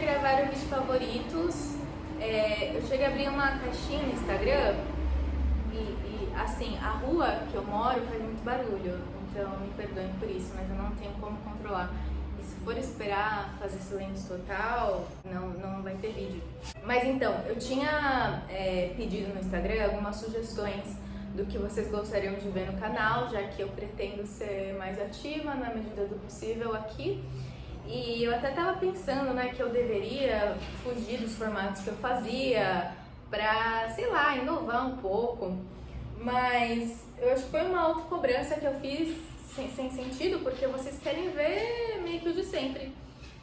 gravar o vídeo favoritos. Eu cheguei a abrir uma caixinha no Instagram e assim, a rua que eu moro faz muito barulho, então me perdoem por isso, mas eu não tenho como controlar. E se for esperar fazer silêncio total, não vai ter vídeo. Mas então, eu tinha pedido no Instagram algumas sugestões do que vocês gostariam de ver no canal, já que eu pretendo ser mais ativa na medida do possível aqui. E eu até tava pensando, né, que eu deveria fugir dos formatos que eu fazia pra, sei lá, inovar um pouco. Mas eu acho que foi uma autocobrança que eu fiz sem sentido, porque vocês querem ver meio que o de sempre.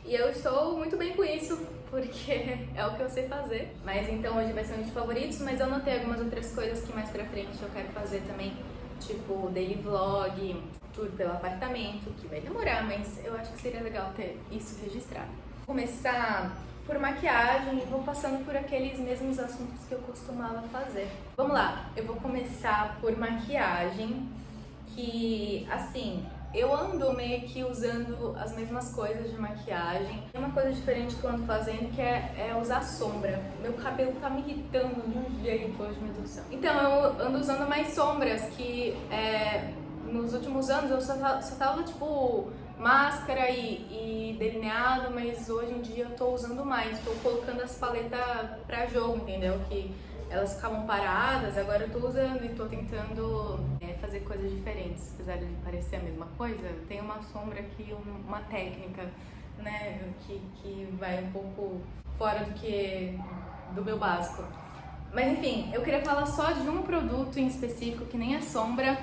E eu estou muito bem com isso, porque é o que eu sei fazer. Mas então hoje vai ser um de favoritos, mas eu anotei algumas outras coisas que mais pra frente eu quero fazer também. Tipo daily vlog, tour pelo apartamento, que vai demorar, mas eu acho que seria legal ter isso registrado. Vou começar por maquiagem e vou passando por aqueles mesmos assuntos que eu costumava fazer. Vamos lá, eu vou começar por maquiagem, que assim, eu ando meio que usando as mesmas coisas de maquiagem. Tem uma coisa diferente que eu ando fazendo, que é usar sombra. Meu cabelo tá me irritando de um jeito hoje, meu Deus do céu. Então eu ando usando mais sombras, que nos últimos anos eu só tava tipo máscara e delineado, mas hoje em dia eu tô usando mais. Tô colocando as paletas pra jogo, entendeu? Que elas ficavam paradas, agora eu tô usando e tô tentando fazer coisas diferentes, apesar de parecer a mesma coisa. Tem uma sombra aqui, uma técnica, né, que vai um pouco fora do meu básico. Mas enfim, eu queria falar só de um produto em específico, que nem é sombra,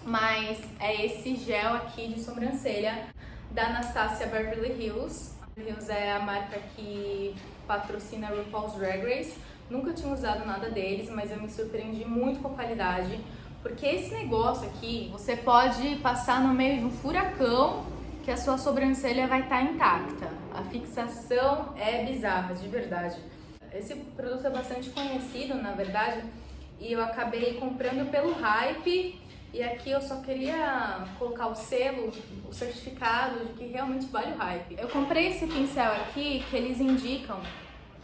mas é esse gel aqui de sobrancelha da Anastasia Beverly Hills. Beverly Hills é a marca que patrocina RuPaul's Drag Race. Nunca tinha usado nada deles, mas eu me surpreendi muito com a qualidade, porque esse negócio aqui, você pode passar no meio de um furacão que a sua sobrancelha vai estar intacta. A fixação é bizarra, de verdade. Esse produto é bastante conhecido, na verdade, e eu acabei comprando pelo hype, e aqui eu só queria colocar o selo, o certificado de que realmente vale o hype. Eu comprei esse pincel aqui que eles indicam.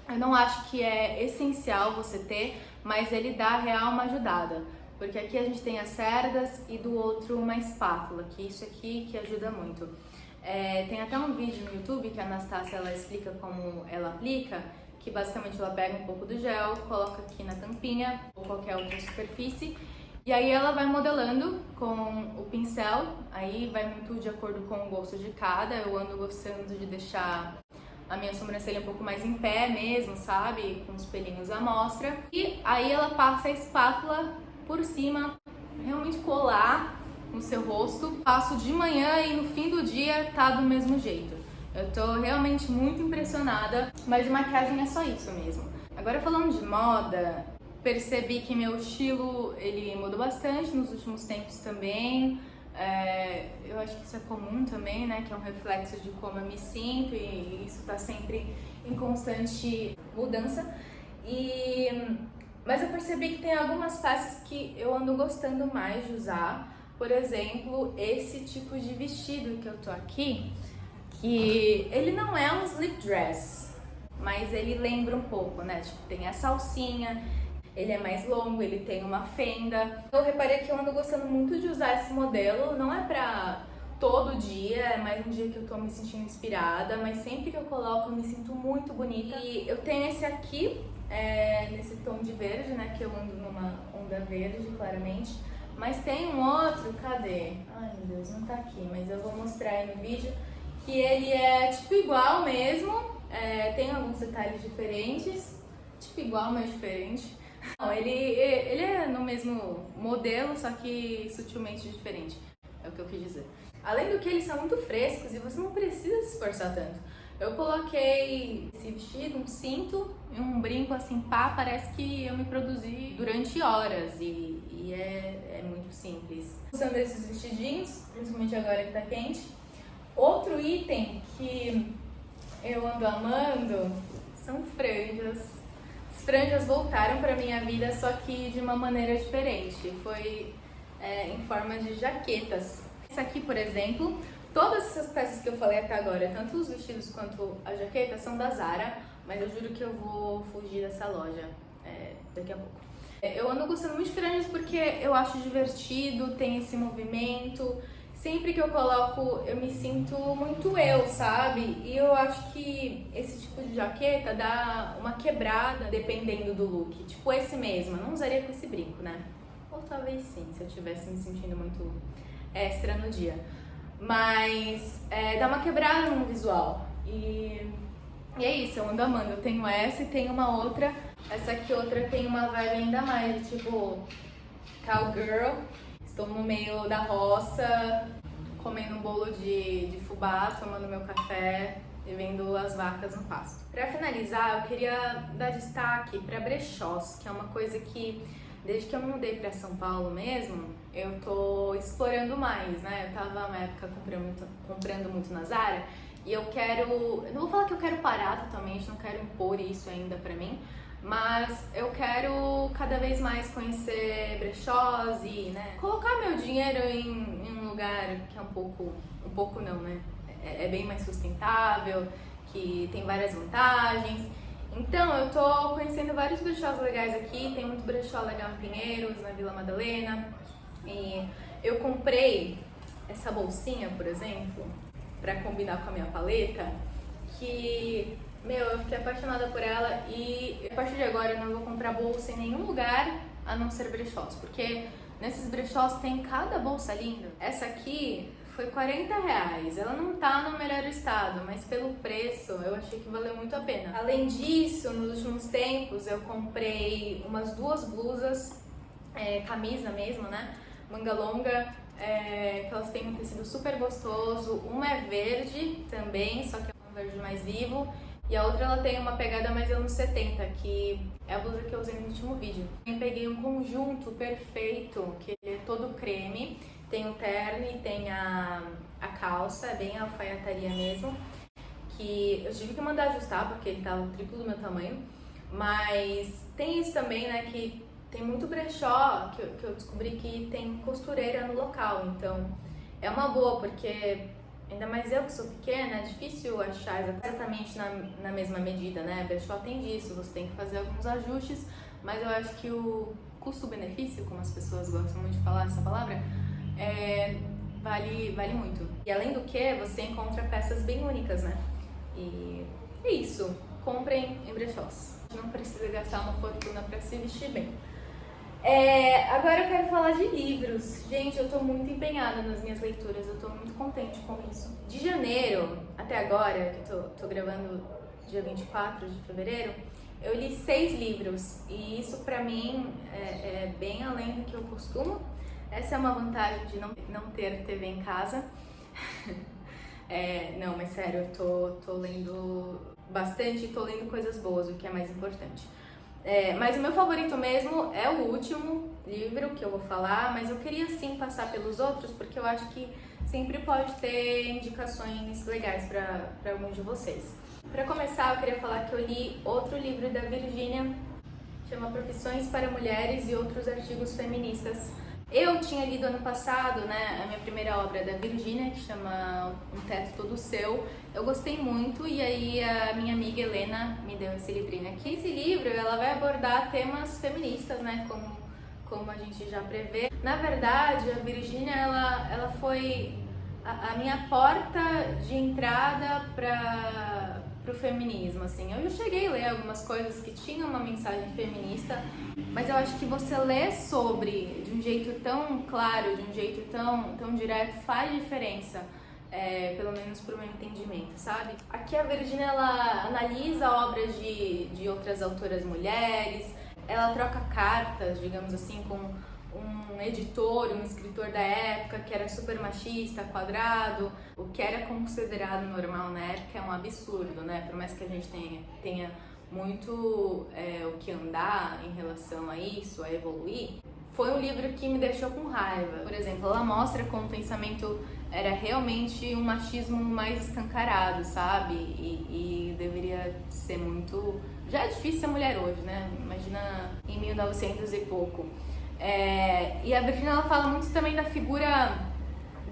Eu não acho que é essencial você ter, mas ele dá real uma ajudada. Porque aqui a gente tem as cerdas e do outro uma espátula, que isso aqui que ajuda muito. Tem até um vídeo no YouTube que a Anastasia ela explica como ela aplica, que basicamente ela pega um pouco do gel, coloca aqui na tampinha ou qualquer outra superfície, e aí ela vai modelando com o pincel, aí vai muito de acordo com o gosto de cada. Eu ando gostando de deixar a minha sobrancelha um pouco mais em pé mesmo, sabe? Com os pelinhos à mostra. E aí ela passa a espátula por cima, realmente colar no seu rosto. Passo de manhã e no fim do dia tá do mesmo jeito. Eu tô realmente muito impressionada, mas de maquiagem é só isso mesmo. Agora falando de moda, percebi que meu estilo ele mudou bastante nos últimos tempos também. Eu acho que isso é comum também, né? Que é um reflexo de como eu me sinto e isso tá sempre em constante mudança. Mas eu percebi que tem algumas peças que eu ando gostando mais de usar. Por exemplo, esse tipo de vestido que eu tô aqui, que ele não é um slip dress, mas ele lembra um pouco, né? Tipo, tem a salsinha, ele é mais longo, ele tem uma fenda. Eu reparei que eu ando gostando muito de usar esse modelo, não é pra todo dia, é mais um dia que eu tô me sentindo inspirada, mas sempre que eu coloco eu me sinto muito bonita. E eu tenho esse aqui, nesse tom de verde, né, que eu ando numa onda verde, claramente. Mas tem um outro, cadê? Ai meu Deus, não tá aqui, mas eu vou mostrar aí no vídeo, que ele é tipo igual mesmo, tem alguns detalhes diferentes, tipo igual, mas diferente. Não, ele é no mesmo modelo, só que sutilmente diferente, é o que eu quis dizer. Além do que eles são muito frescos e você não precisa se esforçar tanto. Eu coloquei esse vestido, um cinto e um brinco assim, pá, parece que eu me produzi durante horas e é muito simples. Usando esses vestidinhos, principalmente agora que tá quente. Outro item que eu ando amando são franjas. As franjas voltaram pra minha vida, só que de uma maneira diferente. Foi em forma de jaquetas. Essa aqui, por exemplo, Todas essas peças que eu falei até agora, tanto os vestidos quanto a jaqueta, são da Zara, mas eu juro que eu vou fugir dessa loja daqui a pouco. Eu ando gostando muito de franjas porque eu acho divertido, tem esse movimento. Sempre que eu coloco, eu me sinto muito eu, sabe? E eu acho que esse tipo de jaqueta dá uma quebrada dependendo do look. Tipo esse mesmo, eu não usaria com esse brinco, né? Ou talvez sim, se eu estivesse me sentindo muito extra no dia. Mas dá uma quebrada no visual. E é isso, eu ando amando. Eu tenho essa e tenho uma outra. Essa aqui outra tem uma vibe ainda mais, tipo, cowgirl. Estou no meio da roça, comendo um bolo de fubá, tomando meu café e vendo as vacas no pasto. Para finalizar, eu queria dar destaque para brechós, que é uma coisa que, desde que eu me mudei para São Paulo mesmo, eu tô explorando mais, né? Eu tava na época comprando muito na Zara e eu não vou falar que eu quero parar totalmente, não quero impor isso ainda pra mim, mas eu quero cada vez mais conhecer brechós e, né, colocar meu dinheiro em um lugar que é um pouco não, né? É bem mais sustentável, que tem várias vantagens. Então, eu tô conhecendo vários brechós legais aqui, tem muito brechó legal em Pinheiros, na Vila Madalena. E eu comprei essa bolsinha, por exemplo, pra combinar com a minha paleta, que, eu fiquei apaixonada por ela e a partir de agora eu não vou comprar bolsa em nenhum lugar a não ser brechós, porque nesses brechós tem cada bolsa linda. Essa aqui foi R$40, ela não tá no melhor estado, mas pelo preço eu achei que valeu muito a pena. Além disso, nos últimos tempos eu comprei umas 2 blusas, camisa mesmo, né, manga longa, que elas têm um tecido super gostoso. Uma é verde também, só que é um verde mais vivo, e a outra ela tem uma pegada mais anos 70, que é a blusa que eu usei no último vídeo. Eu peguei um conjunto perfeito, que ele é todo creme, tem o terno e tem a calça, é bem alfaiataria mesmo, que eu tive que mandar ajustar porque ele tava o triplo do meu tamanho, mas tem isso também, né, que tem muito brechó que eu descobri que tem costureira no local, então é uma boa, porque ainda mais eu que sou pequena, é difícil achar exatamente na mesma medida, né? Brechó tem disso, você tem que fazer alguns ajustes, mas eu acho que o custo-benefício, como as pessoas gostam muito de falar essa palavra, vale muito. E além do que, você encontra peças bem únicas, né? E é isso, comprem em brechós. Não precisa gastar uma fortuna para se vestir bem. Agora eu quero falar de livros. Gente, eu tô muito empenhada nas minhas leituras, eu tô muito contente com isso. De janeiro até agora, que eu tô gravando dia 24 de fevereiro, eu li 6 livros e isso pra mim é bem além do que eu costumo. Essa é uma vantagem de não ter TV em casa. Não, mas sério, eu tô lendo bastante e tô lendo coisas boas, o que é mais importante. Mas o meu favorito mesmo é o último livro que eu vou falar, mas eu queria sim passar pelos outros, porque eu acho que sempre pode ter indicações legais para algum de vocês. Para começar, eu queria falar que eu li outro livro da Virgínia, chama Profissões para Mulheres e Outros Artigos Feministas. Eu tinha lido ano passado, né, a minha primeira obra da Virgínia, que chama Um Teto Todo Seu. Eu gostei muito e aí a minha amiga Helena me deu esse livrinho aqui. Esse livro, ela vai abordar temas feministas, né, como a gente já prevê. Na verdade, a Virgínia, ela foi a minha porta de entrada para o feminismo, assim. Eu já cheguei a ler algumas coisas que tinham uma mensagem feminista, mas eu acho que você ler sobre de um jeito tão claro, de um jeito tão direto, faz diferença, pelo menos pro meu entendimento, sabe? Aqui a Virgínia, ela analisa obras de outras autoras mulheres, ela troca cartas, digamos assim, com um editor, um escritor da época que era super machista, quadrado. O que era considerado normal na época é um absurdo, né? Por mais que a gente tenha muito o que andar em relação a isso, a evoluir. Foi um livro que me deixou com raiva. Por exemplo, ela mostra como o pensamento era realmente um machismo mais escancarado, sabe? E deveria ser muito... Já é difícil ser mulher hoje, né? Imagina em 1900 e pouco. E a Virgínia, ela fala muito também da figura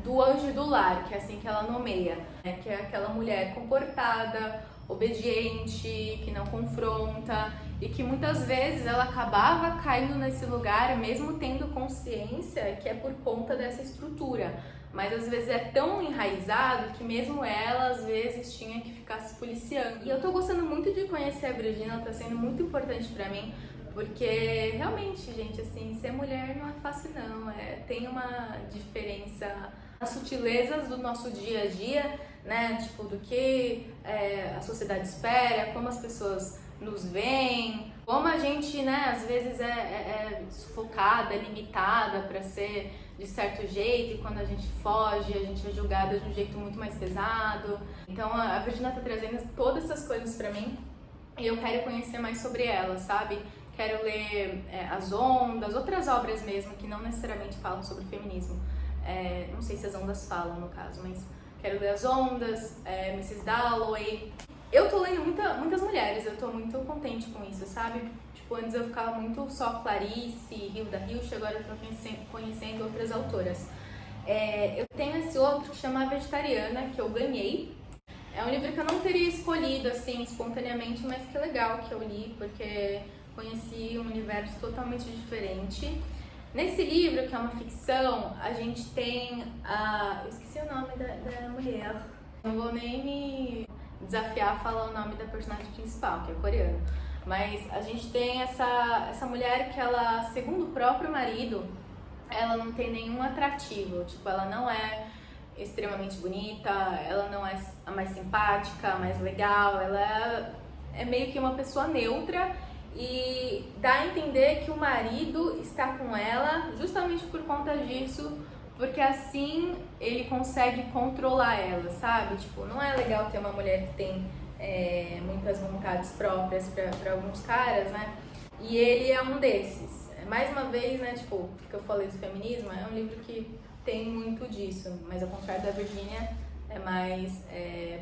do anjo do lar, que é assim que ela nomeia, né? Que é aquela mulher comportada, obediente, que não confronta e que muitas vezes ela acabava caindo nesse lugar mesmo tendo consciência que é por conta dessa estrutura, mas às vezes é tão enraizado que mesmo ela às vezes tinha que ficar se policiando. E eu tô gostando muito de conhecer a Virginia, tá sendo muito importante pra mim, porque realmente, gente, assim, ser mulher não é fácil não, tem uma diferença, as sutilezas do nosso dia a dia, né, tipo, do que a sociedade espera, como as pessoas nos veem, como a gente, né, às vezes é sufocada, é limitada para ser de certo jeito, e quando a gente foge, a gente é julgada de um jeito muito mais pesado. Então a Virginia tá trazendo todas essas coisas para mim e eu quero conhecer mais sobre ela, sabe? Quero ler As Ondas, outras obras mesmo que não necessariamente falam sobre feminismo. Não sei se as ondas falam no caso, mas quero ler As Ondas, Mrs. Dalloway. Eu tô lendo muitas mulheres, eu tô muito contente com isso, sabe? Tipo, antes eu ficava muito só Clarice, Hilda Hilst, agora eu tô conhecendo outras autoras. Eu tenho esse outro que chama A Vegetariana, que eu ganhei. É um livro que eu não teria escolhido, assim, espontaneamente, mas que legal que eu li, porque conheci um universo totalmente diferente. Nesse livro, que é uma ficção, a gente tem eu esqueci o nome da mulher. Não vou nem me desafiar a falar o nome da personagem principal, que é coreano. Mas a gente tem essa mulher que ela, segundo o próprio marido, ela não tem nenhum atrativo. Tipo, ela não é extremamente bonita, ela não é a mais simpática, a mais legal, ela é meio que uma pessoa neutra e dá a entender que o marido está com ela justamente por conta disso, porque assim ele consegue controlar ela, sabe? Tipo, não é legal ter uma mulher que tem muitas vontades próprias para alguns caras, né? E ele é um desses. Mais uma vez, né, tipo, que eu falei do feminismo, é um livro que tem muito disso, mas ao contrário da Virginia, é mais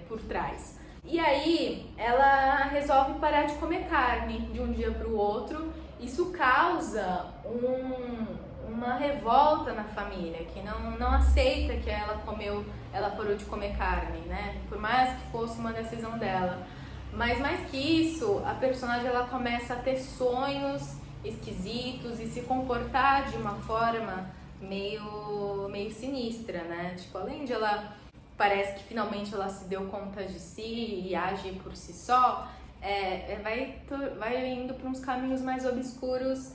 por trás. E aí, ela resolve parar de comer carne de um dia para o outro. Isso causa uma revolta na família, que não aceita que ela parou de comer carne, né? Por mais que fosse uma decisão dela. Mas mais que isso, a personagem ela começa a ter sonhos esquisitos e se comportar de uma forma meio sinistra, né? Tipo, além de ela parece que finalmente ela se deu conta de si e age por si só, vai indo para uns caminhos mais obscuros,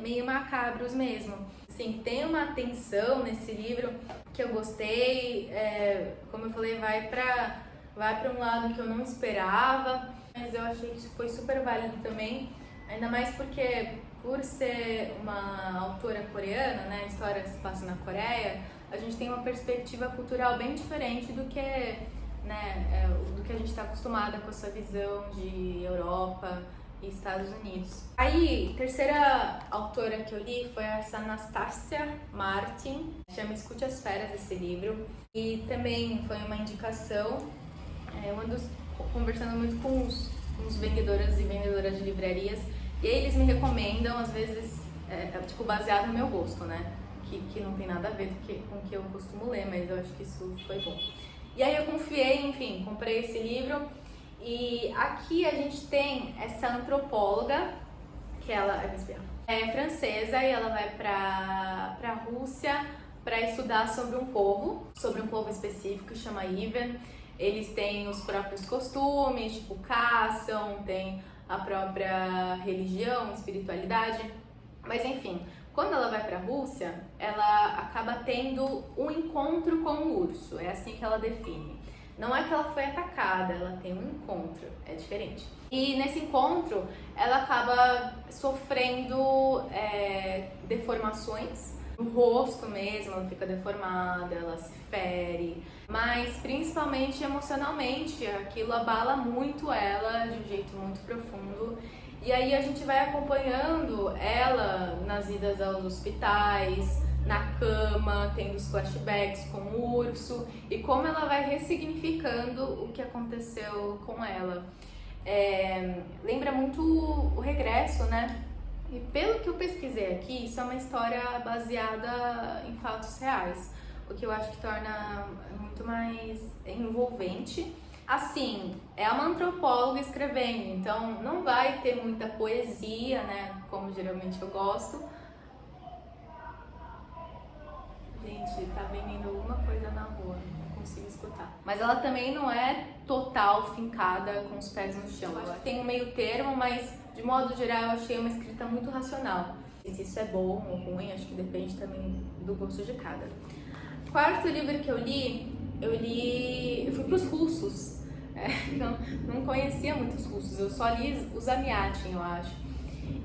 meio macabros mesmo. Assim, tem uma tensão nesse livro que eu gostei, como eu falei, vai para um lado que eu não esperava, mas eu achei que foi super válido também, ainda mais porque por ser uma autora coreana, né, a história se passa na Coreia, a gente tem uma perspectiva cultural bem diferente do que, né, do que a gente está acostumada com essa visão de Europa e Estados Unidos. Aí, terceira autora que eu li foi essa Anastasia Martin, chama Escute as Feras esse livro, e também foi uma indicação, conversando muito com os vendedores e vendedoras de livrarias, e aí eles me recomendam, às vezes, tipo, baseado no meu gosto, né? Que não tem nada a ver com o que eu costumo ler, mas eu acho que isso foi bom. E aí eu confiei, enfim, comprei esse livro. E aqui a gente tem essa antropóloga, que ela é francesa e ela vai pra Rússia para estudar sobre um povo específico que chama Ivan. Eles têm os próprios costumes, tipo, caçam, tem a própria religião, espiritualidade, mas enfim, quando ela vai para a Rússia, ela acaba tendo um encontro com o urso, é assim que ela define. Não é que ela foi atacada, ela tem um encontro, é diferente. E nesse encontro, ela acaba sofrendo deformações no rosto mesmo, ela fica deformada, ela se fere, mas principalmente emocionalmente, aquilo abala muito ela de um jeito muito profundo. E aí a gente vai acompanhando ela nas idas aos hospitais, na cama, tendo os flashbacks com o urso e como ela vai ressignificando o que aconteceu com ela. Lembra muito o Regresso, né? E pelo que eu pesquisei aqui, isso é uma história baseada em fatos reais. o que eu acho que torna muito mais envolvente. Assim, é uma antropóloga escrevendo, então não vai ter muita poesia, né, como geralmente eu gosto. Gente, tá vendendo alguma coisa na rua, não consigo escutar. Mas ela também não é total fincada com os pés no chão. Eu acho que tem um meio termo, mas de modo geral eu achei uma escrita muito racional. Se isso é bom ou ruim, acho que depende também do gosto de cada. O quarto livro que eu fui pros russos. Eu não conhecia muitos russos, eu só li o Zamyatin, eu acho.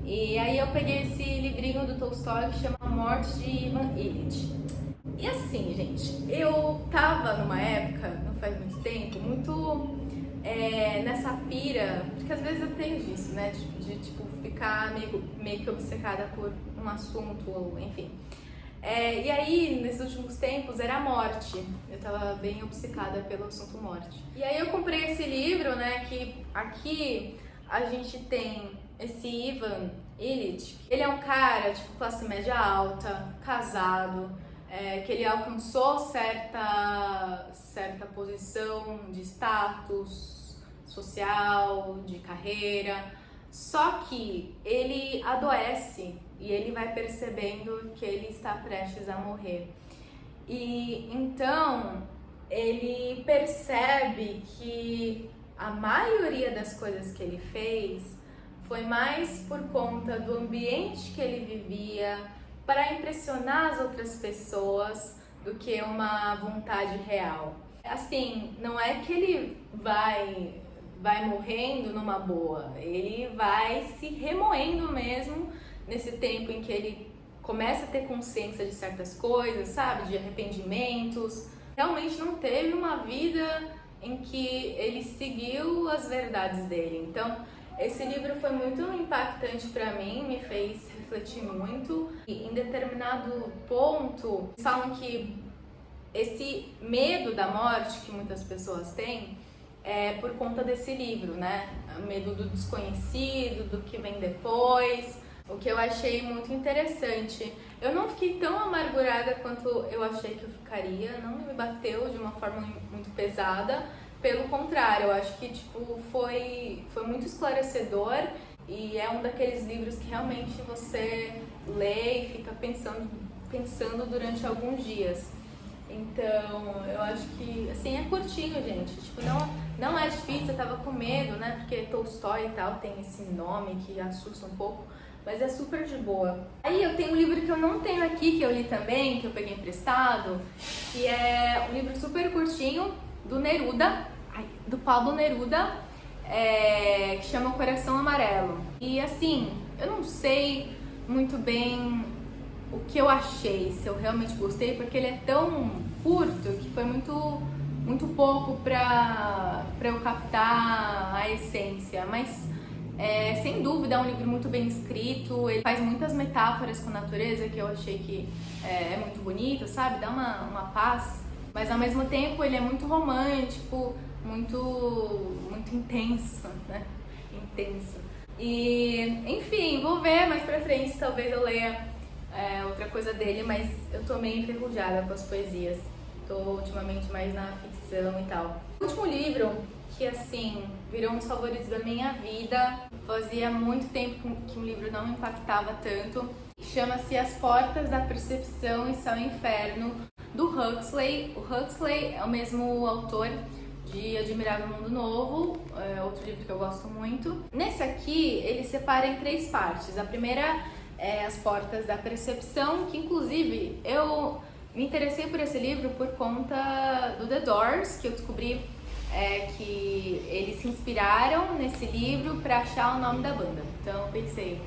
E aí eu peguei esse livrinho do Tolstói que chama A Morte de Ivan Ilitch. E assim, gente, eu tava numa época, não faz muito tempo, muito nessa pira, porque às vezes eu tenho disso, né, de tipo, ficar meio que obcecada por um assunto, ou enfim. E aí, nesses últimos tempos, era a morte. Eu tava bem obcecada pelo assunto morte. E aí eu comprei esse livro, né, que aqui a gente tem esse Ivan Ilitch. Ele é um cara, tipo, classe média alta, casado, que ele alcançou certa posição de status social, de carreira, só que ele adoece e ele vai percebendo que ele está prestes a morrer. E então ele percebe que a maioria das coisas que ele fez foi mais por conta do ambiente que ele vivia, para impressionar as outras pessoas, do que uma vontade real. Assim, não é que ele vai morrendo numa boa, ele vai se remoendo mesmo nesse tempo em que ele começa a ter consciência de certas coisas, sabe, de arrependimentos. Realmente não teve uma vida em que ele seguiu as verdades dele. Então, esse livro foi muito impactante para mim, me fez refletir muito. E em determinado ponto, falam que esse medo da morte que muitas pessoas têm é por conta desse livro, né? O medo do desconhecido, do que vem depois, o que eu achei muito interessante. Eu não fiquei tão amargurada quanto eu achei que eu ficaria, não me bateu de uma forma muito pesada. Pelo contrário, eu acho que tipo, foi muito esclarecedor e é um daqueles livros que realmente você lê e fica pensando durante alguns dias. Então, eu acho que, assim, é curtinho, gente. Tipo, não é difícil, eu tava com medo, né? Porque Tolstói e tal tem esse nome que assusta um pouco, mas é super de boa. Aí eu tenho um livro que eu não tenho aqui, que eu li também, que eu peguei emprestado, que é um livro super curtinho, do Neruda, do Pablo Neruda, que chama O Coração Amarelo. E assim, eu não sei muito bem o que eu achei, se eu realmente gostei, porque ele é tão curto que foi muito pouco pra eu captar a essência, mas sem dúvida é um livro muito bem escrito, ele faz muitas metáforas com a natureza que eu achei que é muito bonito, sabe? Dá uma paz. Mas ao mesmo tempo ele é muito romântico, muito intenso, né? Intenso. E, enfim, vou ver mais pra frente, talvez eu leia outra coisa dele, mas eu tô meio enferrujada com as poesias. Tô ultimamente mais na ficção e tal. O último livro, que assim, virou um dos favoritos da minha vida, fazia muito tempo que um livro não me impactava tanto, chama-se As Portas da Percepção e Céu e Inferno, do Huxley. O Huxley é o mesmo autor de Admirável Mundo Novo, outro livro que eu gosto muito. Nesse aqui, ele separa em 3 partes. A primeira é As Portas da Percepção, que inclusive eu me interessei por esse livro por conta do The Doors, que eu descobri que eles se inspiraram nesse livro para achar o nome da banda. Então eu pensei,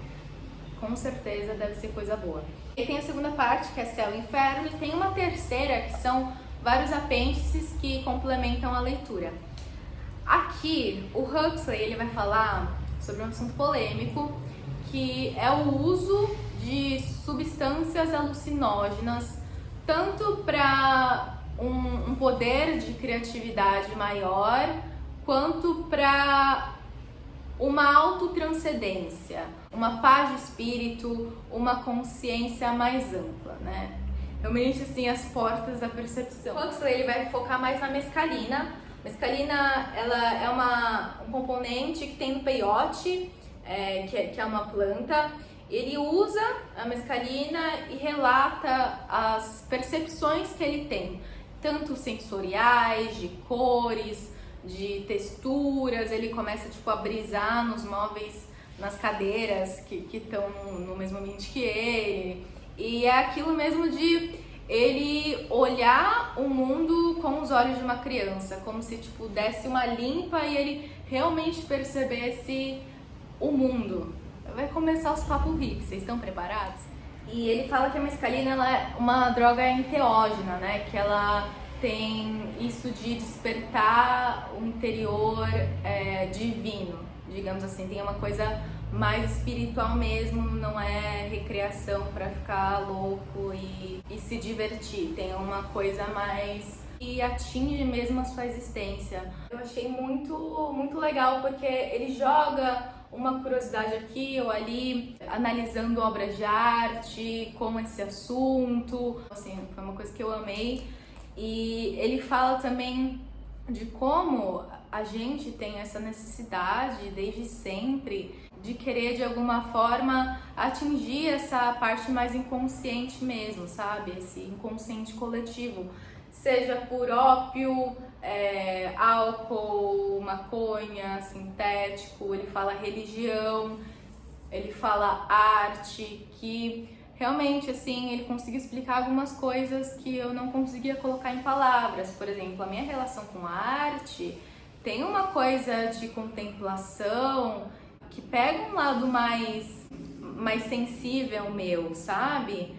com certeza deve ser coisa boa. E tem a segunda parte, que é Céu e Inferno, e tem uma terceira, que são vários apêndices que complementam a leitura. Aqui, o Huxley ele vai falar sobre um assunto polêmico, que é o uso de substâncias alucinógenas, tanto para um poder de criatividade maior, quanto para uma autotranscendência, uma paz de espírito, uma consciência mais ampla, né? realmente assim as portas da percepção. O Huxley ele vai focar mais na mescalina. Mescalina ela é um componente que tem no peiote, que é uma planta. Ele usa a mescalina e relata as percepções que ele tem, tanto sensoriais, de cores, de texturas. Ele começa tipo a brisar nos móveis, nas cadeiras que estão no mesmo ambiente que ele. E é aquilo mesmo de ele olhar o mundo com os olhos de uma criança, como se tipo desse uma limpa e ele realmente percebesse o mundo. Vai começar os papos hippies, vocês estão preparados? E ele fala que a mescalina ela é uma droga enteógena, né? Que ela tem isso de despertar o interior divino, digamos assim. Tem uma coisa mais espiritual mesmo, não é recreação pra ficar louco e se divertir. Tem uma coisa mais que atinge mesmo a sua existência. Eu achei muito, muito legal porque ele joga uma curiosidade aqui ou ali, analisando obras de arte, como esse assunto, assim, foi uma coisa que eu amei. E ele fala também de como a gente tem essa necessidade, desde sempre, de querer, de alguma forma, atingir essa parte mais inconsciente mesmo, sabe? Esse inconsciente coletivo. Seja por ópio, álcool, maconha, sintético, ele fala religião, ele fala arte, que realmente, assim, ele conseguiu explicar algumas coisas que eu não conseguia colocar em palavras. Por exemplo, a minha relação com a arte tem uma coisa de contemplação que pega um lado mais sensível meu, sabe?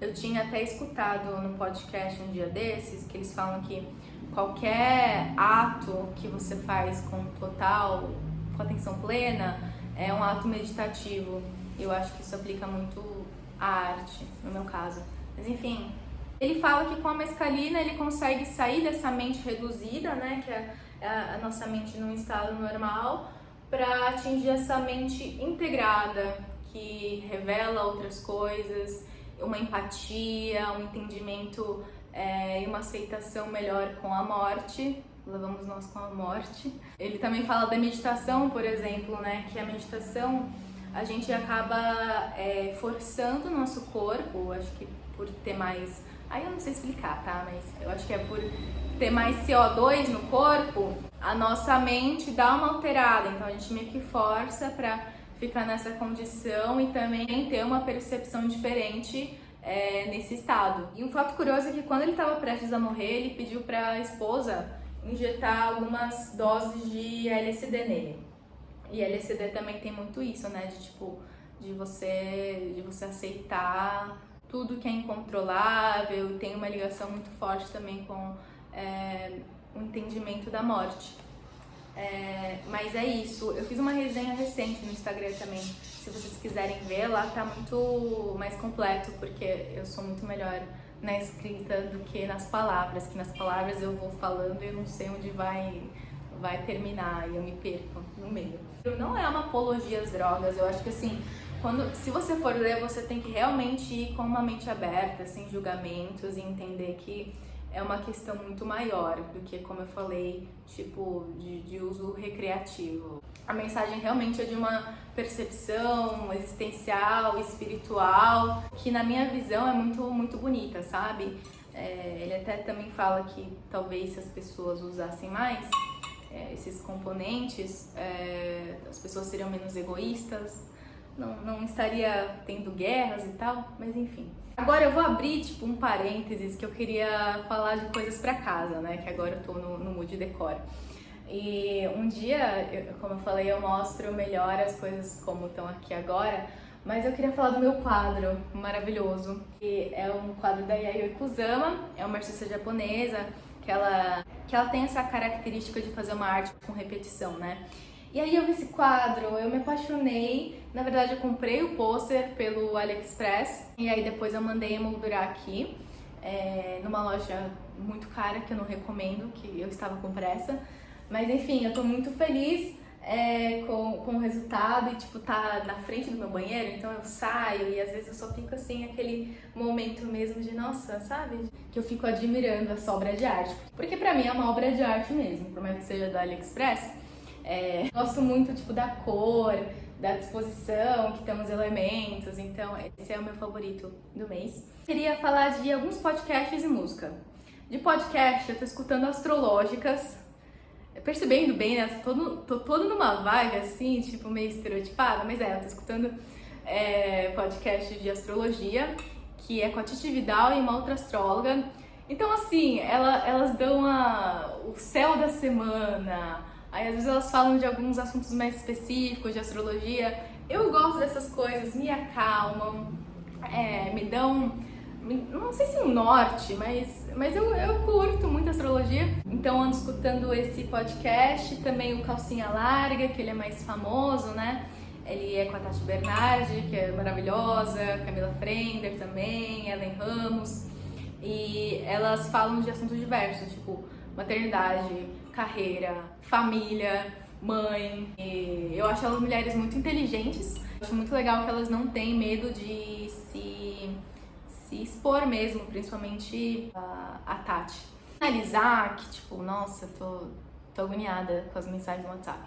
Eu tinha até escutado no podcast um dia desses que eles falam que qualquer ato que você faz com atenção plena, é um ato meditativo. Eu acho que isso aplica muito à arte, no meu caso. Mas enfim, ele fala que com a mescalina ele consegue sair dessa mente reduzida, né, que é a nossa mente num estado normal, para atingir essa mente integrada, que revela outras coisas, uma empatia, um entendimento e uma aceitação melhor com a morte. Levamos nós com a morte. Ele também fala da meditação, por exemplo, né? Que a meditação a gente acaba forçando o nosso corpo, acho que por ter mais... Aí eu não sei explicar, tá? Mas eu acho que é por ter mais CO2 no corpo, a nossa mente dá uma alterada. Então a gente meio que força pra ficar nessa condição e também ter uma percepção diferente nesse estado. E um fato curioso é que quando ele estava prestes a morrer, ele pediu para a esposa injetar algumas doses de LSD nele. E LSD também tem muito isso, né? De você aceitar tudo que é incontrolável, e tem uma ligação muito forte também com o entendimento da morte. Mas é isso, eu fiz uma resenha recente no Instagram também, se vocês quiserem ver, lá tá muito mais completo, porque eu sou muito melhor na escrita do que nas palavras, que nas palavras eu vou falando e eu não sei onde vai terminar e eu me perco no meio. Não é uma apologia às drogas, eu acho que assim, se você for ler, você tem que realmente ir com uma mente aberta, sem julgamentos, e entender que é uma questão muito maior do que, como eu falei, tipo, de uso recreativo. A mensagem realmente é de uma percepção existencial, espiritual, que na minha visão é muito, muito bonita, sabe? Ele até também fala que talvez se as pessoas usassem mais esses componentes, as pessoas seriam menos egoístas, não estaria tendo guerras e tal, mas enfim. Agora eu vou abrir tipo um parênteses que eu queria falar de coisas pra casa, né? Que agora eu tô no mood decor. E um dia, como eu falei, eu mostro melhor as coisas como estão aqui agora, mas eu queria falar do meu quadro maravilhoso. Que é um quadro da Yayoi Kusama, é uma artista japonesa que ela tem essa característica de fazer uma arte com repetição, né? E aí eu vi esse quadro, eu me apaixonei. Na verdade eu comprei o pôster pelo AliExpress e aí depois eu mandei emoldurar aqui numa loja muito cara que eu não recomendo, que eu estava com pressa. Mas enfim, eu tô muito feliz com o resultado e, tipo, tá na frente do meu banheiro, então eu saio e às vezes eu só fico assim, aquele momento mesmo de, nossa, sabe? Que eu fico admirando essa obra de arte. Porque pra mim é uma obra de arte mesmo, por mais que seja da AliExpress. Gosto muito, tipo, da cor, da disposição, que tem os elementos, então esse é o meu favorito do mês. Queria falar de alguns podcasts e música. De podcast, eu tô escutando Astrológicas, percebendo bem, né? Tô toda numa vibe assim, tipo, meio estereotipada, mas eu tô escutando podcast de astrologia, que é com a Titi Vidal e uma outra astróloga. Então, assim, elas dão o céu da semana, aí às vezes elas falam de alguns assuntos mais específicos de astrologia. Eu gosto dessas coisas, me acalmam, me dão, não sei se um norte, mas eu curto muito astrologia. Então ando escutando esse podcast, também o Calcinha Larga, que ele é mais famoso, né? Ele é com a Tati Bernardi, que é maravilhosa, Camila Frender também, Ellen Ramos. E elas falam de assuntos diversos, tipo maternidade, carreira, família, mãe. E eu acho elas mulheres muito inteligentes. Eu acho muito legal que elas não têm medo de se expor mesmo, principalmente a Tati. Finalizar que, tipo, nossa, tô agoniada com as mensagens no WhatsApp.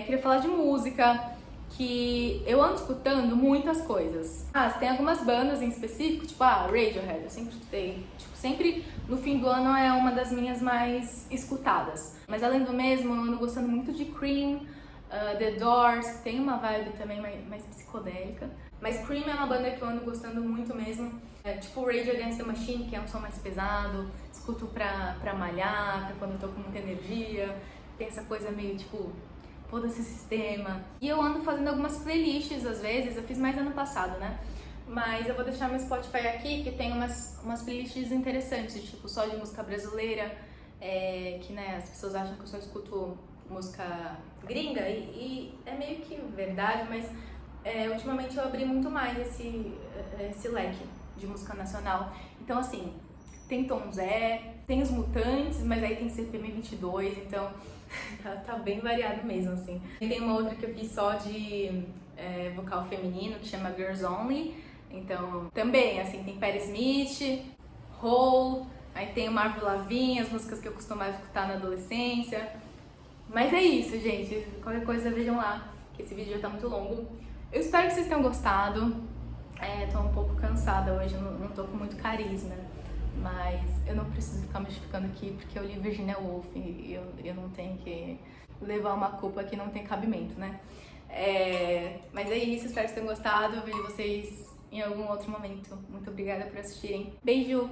Queria falar de música, que eu ando escutando muitas coisas. Tem algumas bandas em específico, tipo, Radiohead, eu sempre escutei. Tipo, sempre no fim do ano é uma das minhas mais escutadas. Mas além do mesmo, eu ando gostando muito de Cream, The Doors, que tem uma vibe também mais psicodélica. Mas Cream é uma banda que eu ando gostando muito mesmo. Tipo Rage Against the Machine, que é um som mais pesado. Escuto pra malhar, pra quando eu tô com muita energia. Tem essa coisa meio tipo, foda-se sistema. E eu ando fazendo algumas playlists às vezes, eu fiz mais ano passado, né? Mas eu vou deixar meu Spotify aqui, que tem umas playlists interessantes, tipo só de música brasileira, que, né, as pessoas acham que eu só escuto música gringa, e é meio que verdade, mas ultimamente eu abri muito mais esse leque de música nacional. Então, assim, tem Tom Zé, tem os Mutantes, mas aí tem CPM 22, então tá bem variado mesmo, assim. E tem uma outra que eu fiz só de vocal feminino, que chama Girls Only, então também, assim, tem Patti Smith, Hole, aí tem o Marvel Lavigne, as músicas que eu costumava escutar na adolescência. Mas é isso, gente, qualquer coisa vejam lá, que esse vídeo já tá muito longo. Eu espero que vocês tenham gostado. Tô um pouco cansada hoje, não tô com muito carisma, mas eu não preciso ficar me justificando aqui porque eu li Virginia Woolf e eu não tenho que levar uma culpa que não tem cabimento, né? Mas é isso, espero que vocês tenham gostado. Eu vejo vocês em algum outro momento. Muito obrigada por assistirem. Beijo!